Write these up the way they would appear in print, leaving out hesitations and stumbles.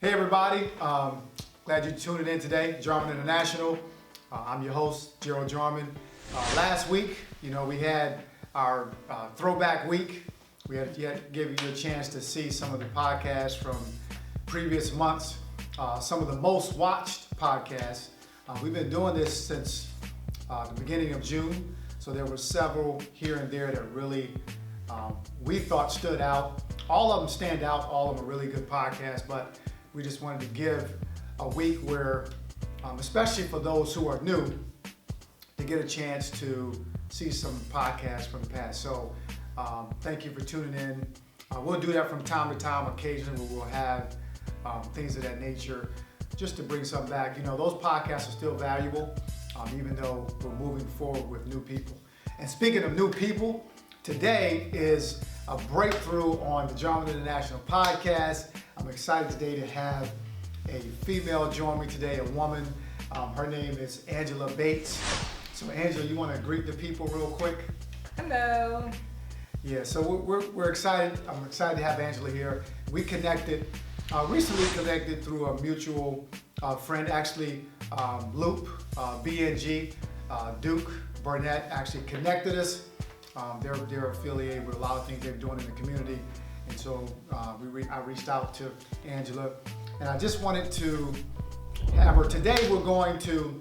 Hey everybody, glad you're tuning in today, Jarman International. I'm your host, Gerald Jarman. Last week, we had our throwback week. We had give you a chance to see some of the podcasts from previous months, some of the most watched podcasts. We've been doing this since the beginning of June, so there were several here and there that really we thought stood out. All of them stand out, all of them are really good podcasts, but we just wanted to give a week where, especially for those who are new, to get a chance to see some podcasts from the past. So thank you for tuning in. We'll do that from time to time. Occasionally we'll have things of that nature just to bring something back. Those podcasts are still valuable, even though we're moving forward with new people. And speaking of new people, today is a breakthrough on the Jarman International podcast. I'm excited today to have a female join me today, a woman. Her name is Angela Bates. So Angela, you want to greet the people real quick? Hello. Yeah, so we're excited. I'm excited to have Angela here. We connected, recently connected through a mutual friend, actually Loop, BNG, Duke Burnett actually connected us. They're affiliated with a lot of things they're doing in the community. And so I reached out to Angela, and I just wanted to have her. Today we're going to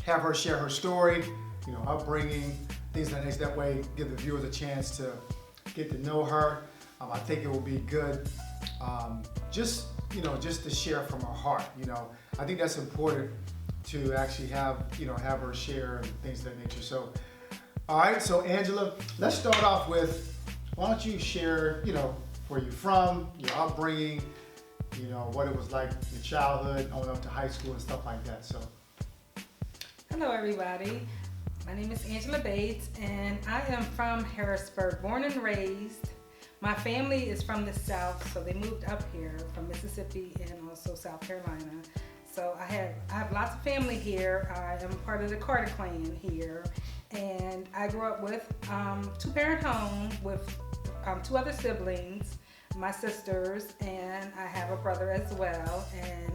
have her share her story, upbringing, things like that. That way, give the viewers a chance to get to know her. I think it will be good, just to share from her heart. I think that's important to actually have her share and things of that nature. So, all right. So Angela, let's start off with, why don't you share, where you're from, your upbringing, what it was like, your childhood, going up to high school and stuff like that. So. Hello, everybody. My name is Angela Bates, and I am from Harrisburg, born and raised. My family is from the South, so they moved up here from Mississippi and also South Carolina. So I have lots of family here. I am part of the Carter clan here, and I grew up with two-parent home with two other siblings, my sisters, and I have a brother as well. And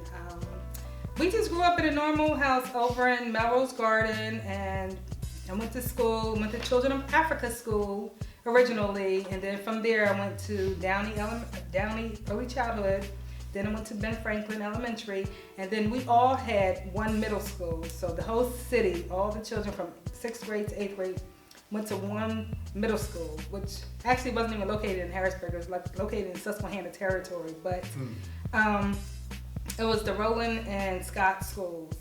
we just grew up in a normal house over in Melrose Garden, and I went to school, went to Children of Africa School originally, and then from there I went to Downey Early Childhood. Then I went to Ben Franklin Elementary, and then we all had one middle school. So the whole city, all the children from 6th grade to 8th grade went to one middle school, which actually wasn't even located in Harrisburg. It was located in Susquehanna Territory, but it was the Rowland and Scott schools.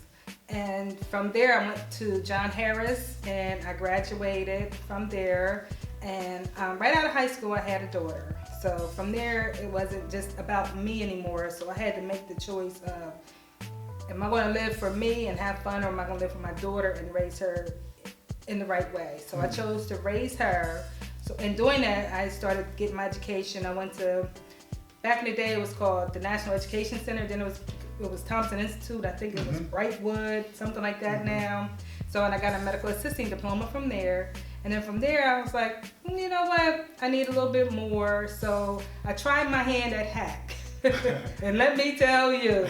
And from there I went to John Harris, and I graduated from there. And right out of high school I had a daughter. So from there it wasn't just about me anymore. So I had to make the choice of, am I going to live for me and have fun, or am I going to live for my daughter and raise her in the right way? So I chose to raise her. So in doing that, I started getting my education. I went to, back in the day it was called the National Education Center. Then it was Thompson Institute. I think it was Brightwood, something like that now. So, and I got a medical assisting diploma from there. And then from there I was like, you know what, I need a little bit more. So I tried my hand at hack. And let me tell you,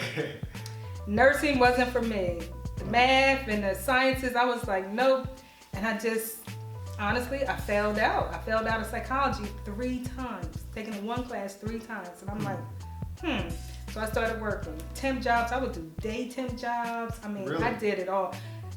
nursing wasn't for me. The math and the sciences, I was like, nope. And I just, honestly, I failed out. I failed out of psychology 3 times, taking one class 3 times. And I'm like, So I started working. Temp jobs, I would do day temp jobs. I mean, really? I did it all.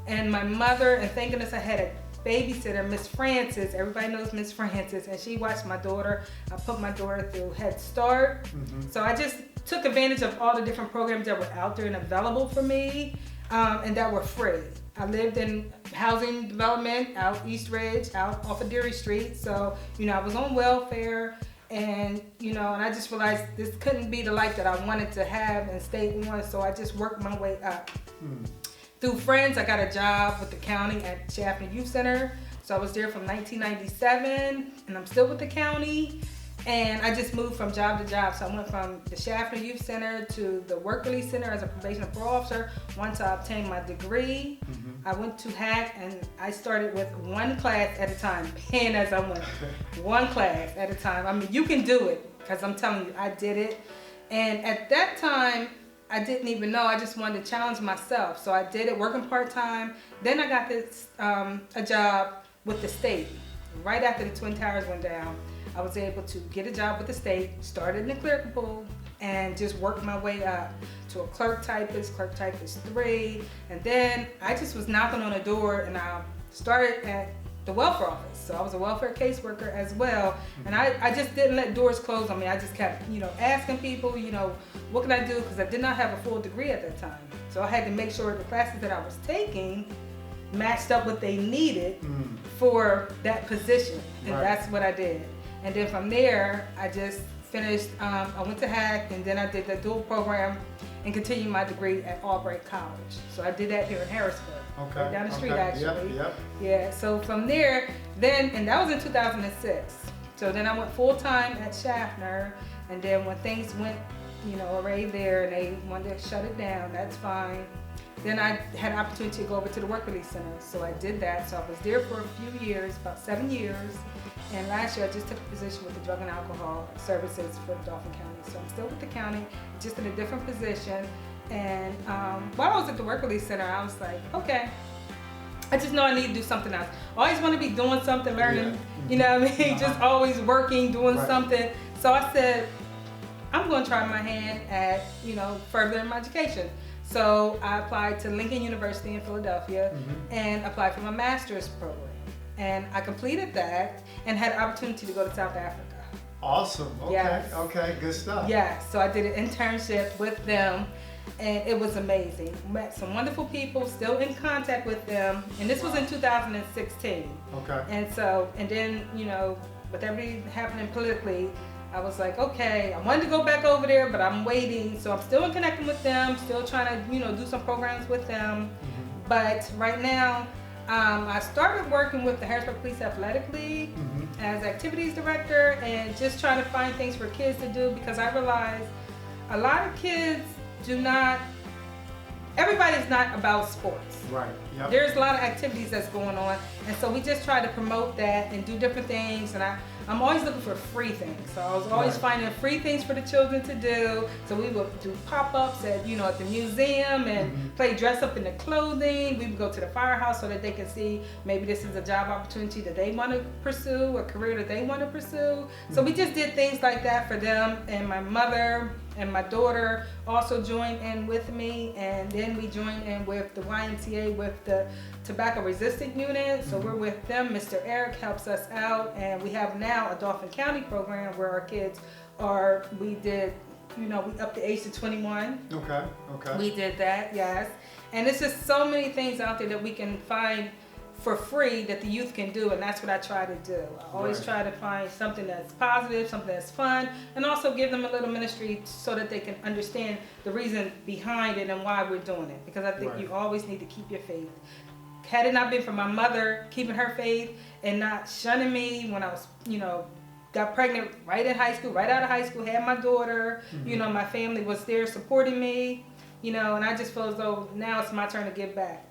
And my mother, and thank goodness I had a babysitter, Miss Francis. Everybody knows Miss Francis, and she watched my daughter. I put my daughter through Head Start. So I just took advantage of all the different programs that were out there and available for me, and that were free. I lived in housing development out East Ridge, out off of Deary Street. So, I was on welfare, and, and I just realized this couldn't be the life that I wanted to have and stay on. So I just worked my way up. Through friends, I got a job with the county at Schaffner Youth Center. So I was there from 1997, and I'm still with the county. And I just moved from job to job. So I went from the Schaffner Youth Center to the Work Release Center as a probation and parole officer. Once I obtained my degree, I went to HAC, and I started with one class at a time, paying as I went. One class at a time. I mean, you can do it, because I'm telling you, I did it. And at that time, I didn't even know. I just wanted to challenge myself. So I did it working part-time. Then I got this a job with the state. Right after the Twin Towers went down, I was able to get a job with the state, started in the clerical, and just worked my way up to a clerk typist 3. And then I just was knocking on a door, and I started at the welfare office. So I was a welfare caseworker as well. And I just didn't let doors close on me. I just kept, asking people, what can I do? Because I did not have a full degree at that time. So I had to make sure the classes that I was taking matched up what they needed for that position. And that's what I did. And then from there, I just finished, I went to HAC, and then I did the dual program and continued my degree at Albright College. So I did that here in Harrisburg. Okay. Right down the street, actually. Yep. Yeah, so from there, and that was in 2006. So then I went full-time at Schaffner, and then when things went, already there, and they wanted to shut it down, that's fine. Then I had an opportunity to go over to the Work Release Center, so I did that. So I was there for a few years, about 7 years. And last year I just took a position with the Drug and Alcohol Services for Dauphin County. So I'm still with the county, just in a different position. And while I was at the Work Release Center, I was like, okay, I just know I need to do something else. I always want to be doing something, learning, you know what I mean? Just always working, doing something. So I said, I'm going to try my hand at, furthering my education. So I applied to Lincoln University in Philadelphia and applied for my master's program. And I completed that and had an opportunity to go to South Africa. Awesome. Okay. Yes. Okay. Good stuff. Yeah. So I did an internship with them, and it was amazing. Met some wonderful people, still in contact with them. And this was in 2016. Okay. And then, with everything happening politically, I was like, okay, I wanted to go back over there, but I'm waiting. So I'm still connecting with them, still trying to, do some programs with them. But right now, I started working with the Harrisburg Police Athletic League as activities director, and just trying to find things for kids to do, because I realized a lot of kids everybody's not about sports. Right. Yep. There's a lot of activities that's going on, and so we just try to promote that and do different things. And I'm always looking for free things. So I was always finding free things for the children to do. So we would do pop-ups at the museum and play dress up in the clothing. We would go to the firehouse so that they can see maybe this is a job opportunity that they want to pursue, a career that they want to pursue. So we just did things like that for them. And my mother and my daughter also joined in with me, and then we joined in with the YMCA with the tobacco resistant unit. So we're with them. Mr. Eric helps us out, and we have now a Dauphin County program where our kids we did, we up the age to 21. Okay. We did that, yes. And it's just so many things out there that we can find for free that the youth can do, and that's what I try to do. I always try to find something that's positive, something that's fun, and also give them a little ministry so that they can understand the reason behind it and why we're doing it. Because I think you always need to keep your faith. Had it not been for my mother keeping her faith and not shunning me when I was, got pregnant right in high school, right out of high school, had my daughter, my family was there supporting me. And I just feel as though now it's my turn to give back.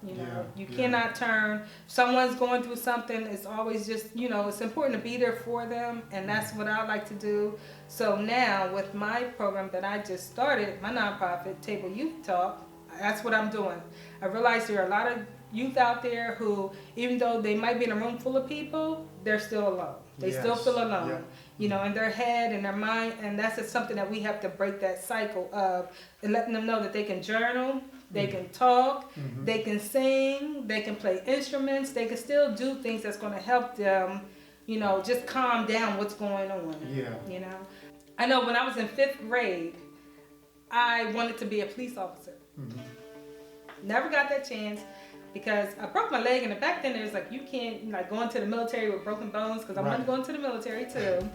You cannot turn. If someone's going through something, it's always just, it's important to be there for them, and that's what I like to do. So now with my program that I just started, my nonprofit, Table Youth Talk, that's what I'm doing. I realize there are a lot of youth out there who, even though they might be in a room full of people, they're still alone. They still feel alone. In their head and their mind, and that's just something that we have to break that cycle of, and letting them know that they can journal, they can talk, they can sing, they can play instruments, they can still do things that's going to help them, just calm down what's going on. I know when I was in 5th grade, I wanted to be a police officer. Never got that chance, because I broke my leg, and back then it was like, you can't go into the military with broken bones, because I wanted to go into the military too.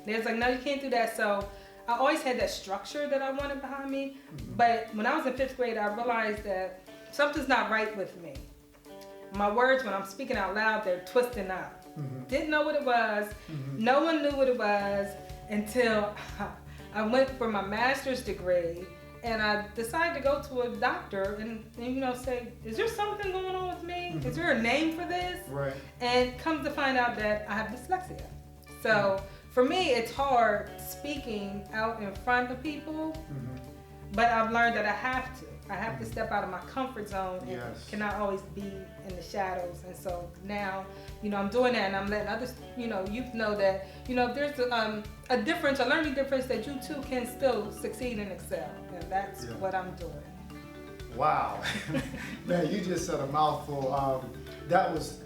They was like, no, you can't do that. So I always had that structure that I wanted behind me. But when I was in 5th grade, I realized that something's not right with me. My words, when I'm speaking out loud, they're twisting out. Didn't know what it was. No one knew what it was until I went for my master's degree. And I decided to go to a doctor and say, is there something going on with me? Is there a name for this? Right. And come to find out that I have dyslexia. So for me, it's hard speaking out in front of people, but I've learned that I have to. I have to step out of my comfort zone and cannot always be in the shadows. And so now, I'm doing that, and I'm letting others, youth know that, if there's a difference, a learning difference, that you too can still succeed and excel. And that's what I'm doing. Wow. Man, you just said a mouthful. That was,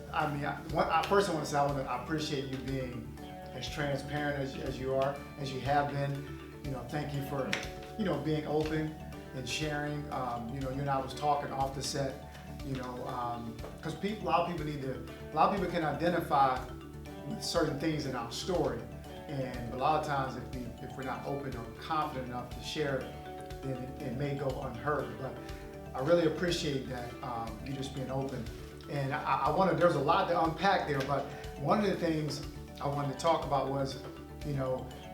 first I want to say I appreciate you being as transparent as you are, as you have been. Thank you for, being open and sharing. You and I was talking off the set, because a lot of people can identify with certain things in our story. And a lot of times if we're not open or confident enough to share it, then it may go unheard. But I really appreciate that, you just being open. And there's a lot to unpack there, but one of the things I wanted to talk about was,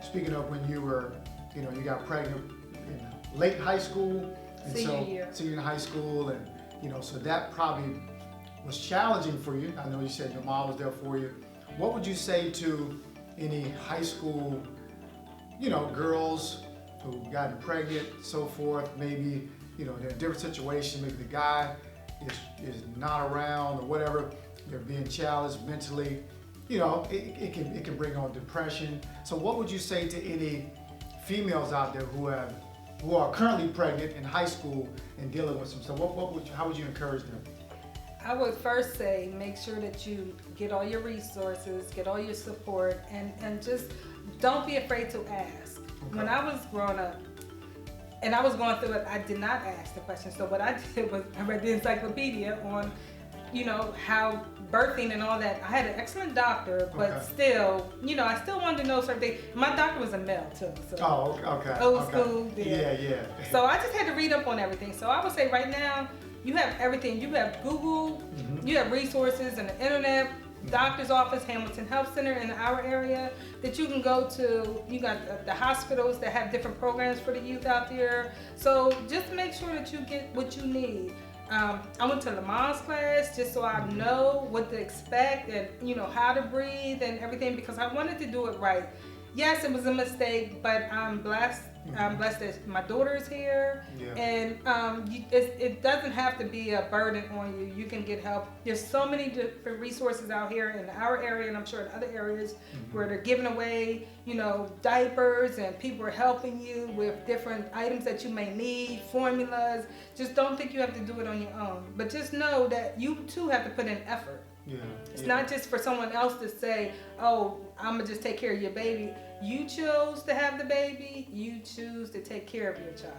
speaking of when you were, you got pregnant in late high school. And senior in high school, and, so that probably was challenging for you. I know you said your mom was there for you. What would you say to any high school, girls who gotten pregnant, so forth, maybe, they're in a different situation, maybe the guy is not around or whatever, they're being challenged mentally, it can bring on depression. So what would you say to any females out there who are currently pregnant in high school and dealing with some stuff? How would you encourage them? I would first say make sure that you get all your resources, get all your support, and just don't be afraid to ask. Okay. When I was growing up and I was going through it, I did not ask the question. So what I did was I read the encyclopedia on, how birthing and all that. I had an excellent doctor, but still, I still wanted to know certain things. My doctor was a male too. So old school. Yeah. So I just had to read up on everything. So I would say right now, you have everything. You have Google, you have resources and the internet, doctor's office, Hamilton Health Center in our area that you can go to. You got the hospitals that have different programs for the youth out there. So just make sure that you get what you need. I went to Lamont's class just so I know what to expect and how to breathe and everything, because I wanted to do it right. Yes, it was a mistake, but I'm blessed. I'm blessed that my daughter is here, and it doesn't have to be a burden on you. You can get help. There's so many different resources out here in our area, and I'm sure in other areas where they're giving away, diapers, and people are helping you with different items that you may need, formulas. Just don't think you have to do it on your own, but just know that you too have to put in effort. It's not just for someone else to say, oh, I'm gonna just take care of your baby. You chose to have the baby. You choose to take care of your child.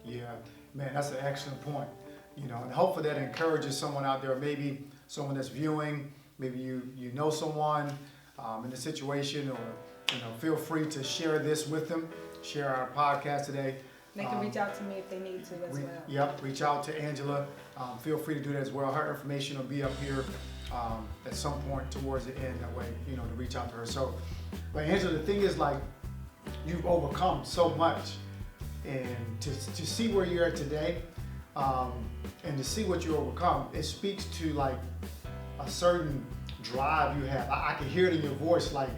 Yeah, man, that's an excellent point. And hopefully that encourages someone out there, maybe someone that's viewing, maybe you know someone in a situation, or feel free to share this with them. Share our podcast today. They can reach out to me if they need to as well. Yep, reach out to Angela. Feel free to do that as well. Her information will be up here at some point towards the end. That way, to reach out to her. So, but Angela, the thing is, like, you've overcome so much, and to see where you're at today, and to see what you overcome, it speaks to like a certain drive you have. I can hear it in your voice, like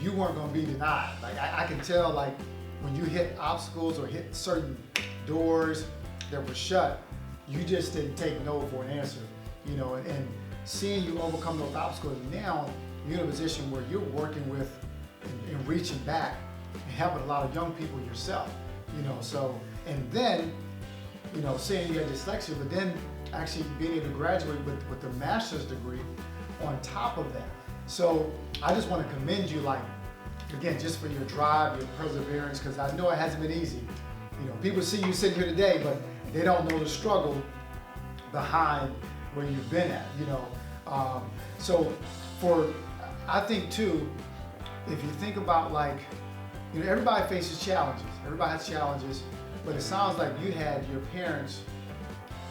you weren't gonna be denied. Like I can tell, like when you hit obstacles or hit certain doors that were shut, you just didn't take no for an answer, and seeing you overcome those obstacles, now you're in a position where you're working with and reaching back and helping a lot of young people yourself, so, and then, saying you had dyslexia, but then actually being able to graduate with a master's degree on top of that. So I just want to commend you, like, again, just for your drive, your perseverance, because I know it hasn't been easy. People see you sitting here today, but they don't know the struggle behind where you've been at, so I think too, if you think about, like, everybody faces challenges. Everybody has challenges, but it sounds like you had your parents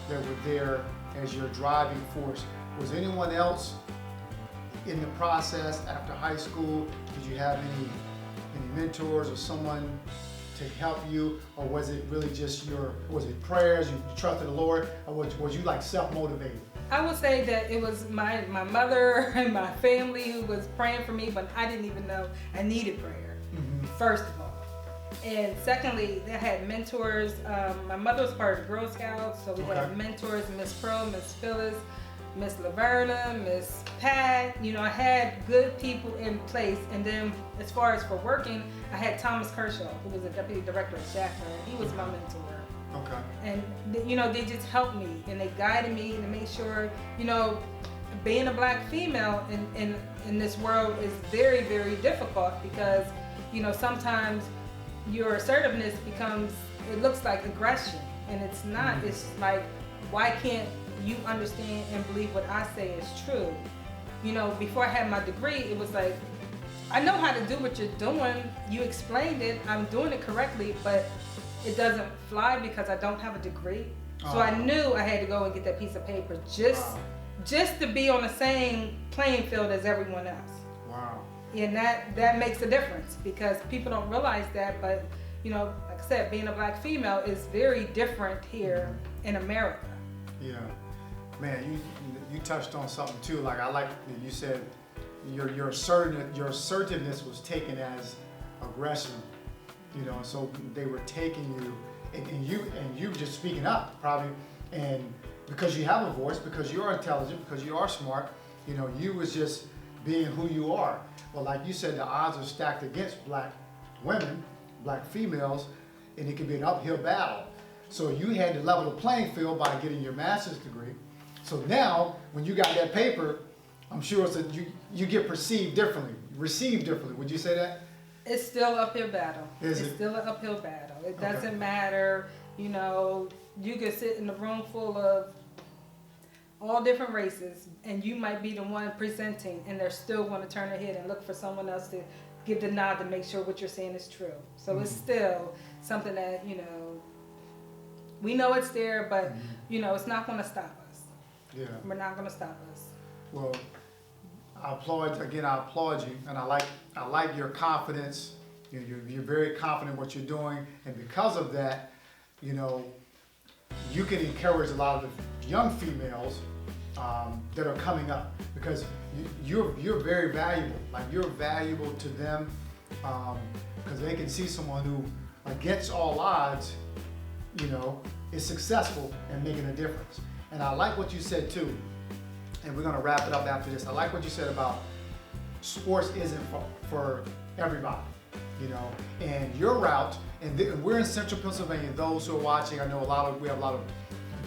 that were there as your driving force. Was anyone else in the process after high school? Did you have any mentors or someone to help you, or was it really just was it prayers, you trusted the Lord, or was you like self-motivated? I would say that it was my mother and my family who was praying for me, but I didn't even know I needed prayer. first of all. And secondly, they had mentors. My mother was part of the Girl Scouts, so we had mentors, Miss Pearl, Miss Phyllis, Miss Laverna, Miss Pat. You know, I had good people in place. And then as far as for working, I had Thomas Kershaw, who was the deputy director of Schaffner, and he was my mentor. Okay. And you know, they just helped me and they guided me to make sure, you know, being a black female in this world is very, very difficult because, you know, sometimes your assertiveness becomes, it looks like aggression, and it's not. It's like, why can't you understand and believe what I say is true? You know, before I had my degree, it was like, I know how to do what you're doing. You explained it. I'm doing it correctly, but it doesn't fly because I don't have a degree. So I knew I had to go and get that piece of paper just to be on the same playing field as everyone else. Wow. And that makes a difference because people don't realize that, but you know, like I said, being a black female is very different here in America. Yeah. Man, you touched on something too. Like I like that you said your assertiveness was taken as aggression. You know, so they were taking you and you just speaking up probably, and because you have a voice, because you are intelligent, because you are smart, you know, you was just being who you are. Well, like you said, the odds are stacked against black women, black females, and it could be an uphill battle. So you had to level the playing field by getting your master's degree. So now, when you got that paper, I'm sure it's that you get received differently. Would you say that? It's still an uphill battle. Is it's it? Still an uphill battle. It doesn't matter, you know, you could sit in a room full of all different races and you might be the one presenting and they're still going to turn their head and look for someone else to give the nod to make sure what you're saying is true. So it's still something that, you know, we know it's there, but, you know, it's not going to stop us. Yeah. We're not going to stop us. Well, I applaud you, and I like your confidence. You're very confident in what you're doing, and because of that, you know, you can encourage a lot of the young females that are coming up because you're very valuable. Like you're valuable to them because they can see someone who, against all odds, you know, is successful and making a difference. And I like what you said too. And we're gonna wrap it up after this. I like what you said about sports isn't for everybody, you know. And your route, and we're in Central Pennsylvania. Those who are watching, I know we have a lot of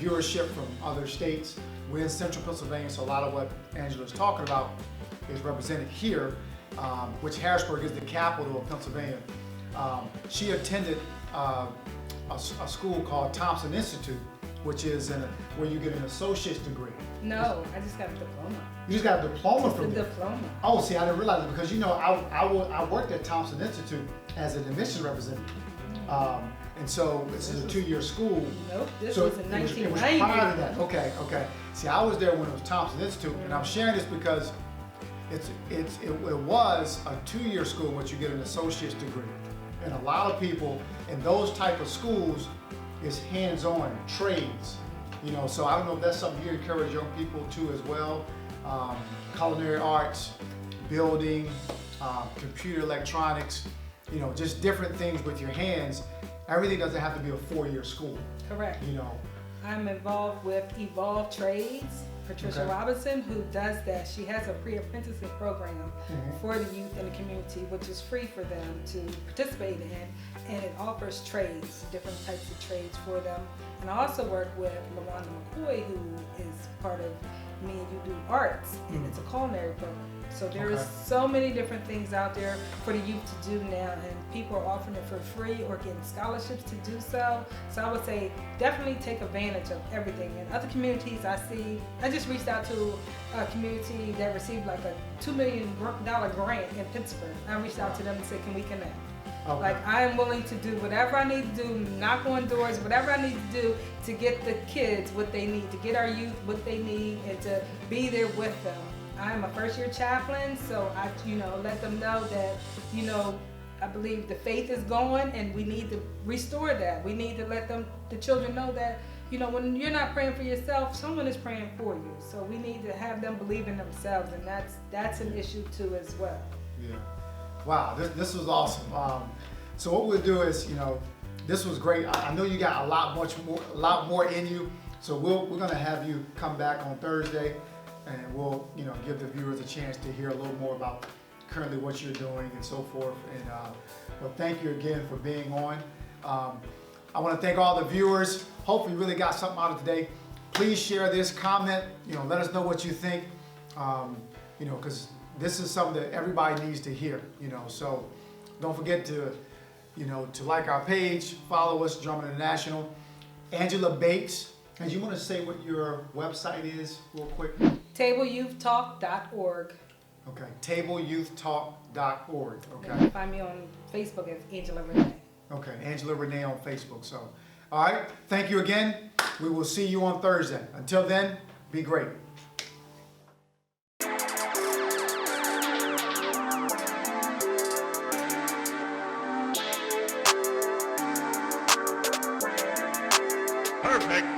viewership from other states. We're in Central Pennsylvania, so a lot of what Angela's talking about is represented here, which Harrisburg is the capital of Pennsylvania. She attended a school called Thompson Institute, which is where you get an associate's degree. No, I just got a diploma. You just got a diploma from there? Diploma. Oh, see, I didn't realize it because, you know, I worked at Thompson Institute as an admissions representative. And so this is a 2-year school. Nope, this so was in 1990. It was prior to that. Okay. See, I was there when it was Thompson Institute, and I'm sharing this because it was a 2-year school in which you get an associate's degree. And a lot of people in those type of schools is hands-on trades. You know, so I don't know if that's something you encourage young people to as well. Culinary arts, building, computer electronics, you know, just different things with your hands. Everything doesn't have to be a 4-year school. Correct. You know. I'm involved with Evolve Trades. Patricia Robinson, who does that. She has a pre-apprenticeship program for the youth in the community, which is free for them to participate in, and it offers trades, different types of trades for them. And I also work with LaWanda McCoy, who is part of Me and You Do Arts, and it's a culinary program. So there is so many different things out there for the youth to do now, and people are offering it for free or getting scholarships to do so. So I would say definitely take advantage of everything. In other communities I just reached out to a community that received like a $2 million grant in Pittsburgh. I reached out to them and said, can we connect? Okay. Like I am willing to do whatever I need to do, knock on doors, whatever I need to do to get the kids what they need, to get our youth what they need, and to be there with them. I'm a first-year chaplain, so I, let them know that, I believe the faith is going, and we need to restore that. We need to let the children know that, when you're not praying for yourself, someone is praying for you. So we need to have them believe in themselves, and that's an issue too as well. Yeah. Wow, this was awesome. So what we'll do is, this was great. I know you got a lot more in you. So we're gonna have you come back on Thursday, and we'll, give the viewers a chance to hear a little more about currently what you're doing and so forth. And well, thank you again for being on. I want to thank all the viewers. Hopefully you really got something out of today. Please share this, comment, let us know what you think, because this is something that everybody needs to hear, so don't forget to, to like our page, follow us, Drummond International. Angela Bates, and you want to say what your website is real quick? TableYouthTalk.org. Okay, TableYouthTalk.org, You okay? can find me on Facebook as Angela Renee. Okay, Angela Renee on Facebook, so. All right, thank you again. We will see you on Thursday. Until then, be great. Perfect.